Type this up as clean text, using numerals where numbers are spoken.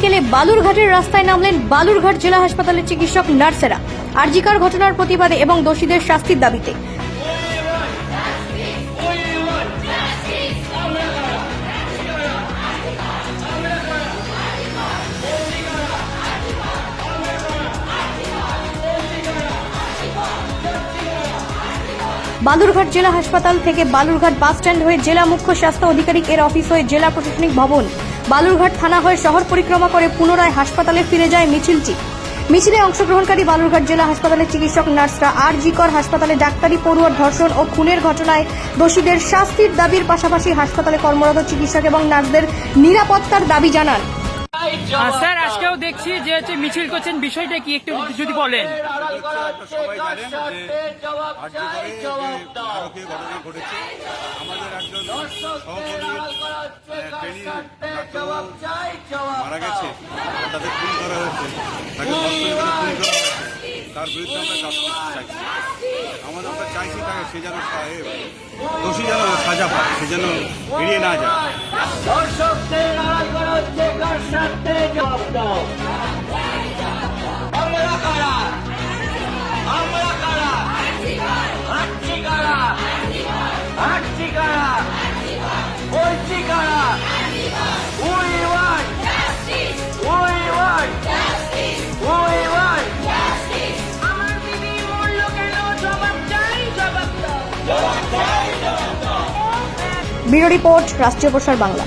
বিকেলে বালুরঘাটের রাস্তায় নামলেন বালুরঘাট জেলা হাসপাতালের চিকিৎসক নার্সেরা আরজিকর ঘটনার প্রতিবাদে এবং দোষীদের শাস্তির দাবিতে। বালুরঘাট জেলা হাসপাতাল থেকে বালুরঘাট বাস স্ট্যান্ড হয়ে জেলা মুখ্য স্বাস্থ্য আধিকারিক এর অফিস হয়ে জেলা প্রশাসনিক ভবন, বালুরঘাট থানা হয়ে শহর পরিক্রমা করে পুনরায় হাসপাতালে ফিরে যায় মিছিলটি। মিছিলে অংশগ্রহণকারী বালুরঘাট জেলা হাসপাতালের চিকিৎসক নার্সরা আরজিকর হাসপাতালে ডাক্তারি পড়ুয়ার ধর্ষণ ও খুনের ঘটনায় দোষীদের শাস্তির দাবির পাশাপাশি হাসপাতালে কর্মরত চিকিৎসক এবং নার্সদের নিরাপত্তার দাবি জানান। স্যার, আজকেও দেখছি যে মিছিল করছেন, বিষয়টা কি একটু যদি বলেন। সবাই জানেন যে ভারতীয় ঘটনা ঘটেছে। আমাদের একজন সহকর্মী মারা গেছে, তাদের খুন করা হয়েছে, তাকে খুন করা হয়েছে, তার বিরুদ্ধে আমরা শাস্তি চাইছি। আমরা চাইছি তাকে সে যেন দোষী যেন সাজা পায়, সে যেন এড়িয়ে না যায়। ব্যুরো রিপোর্ট, রাষ্ট্রীয় প্রসার বাংলা।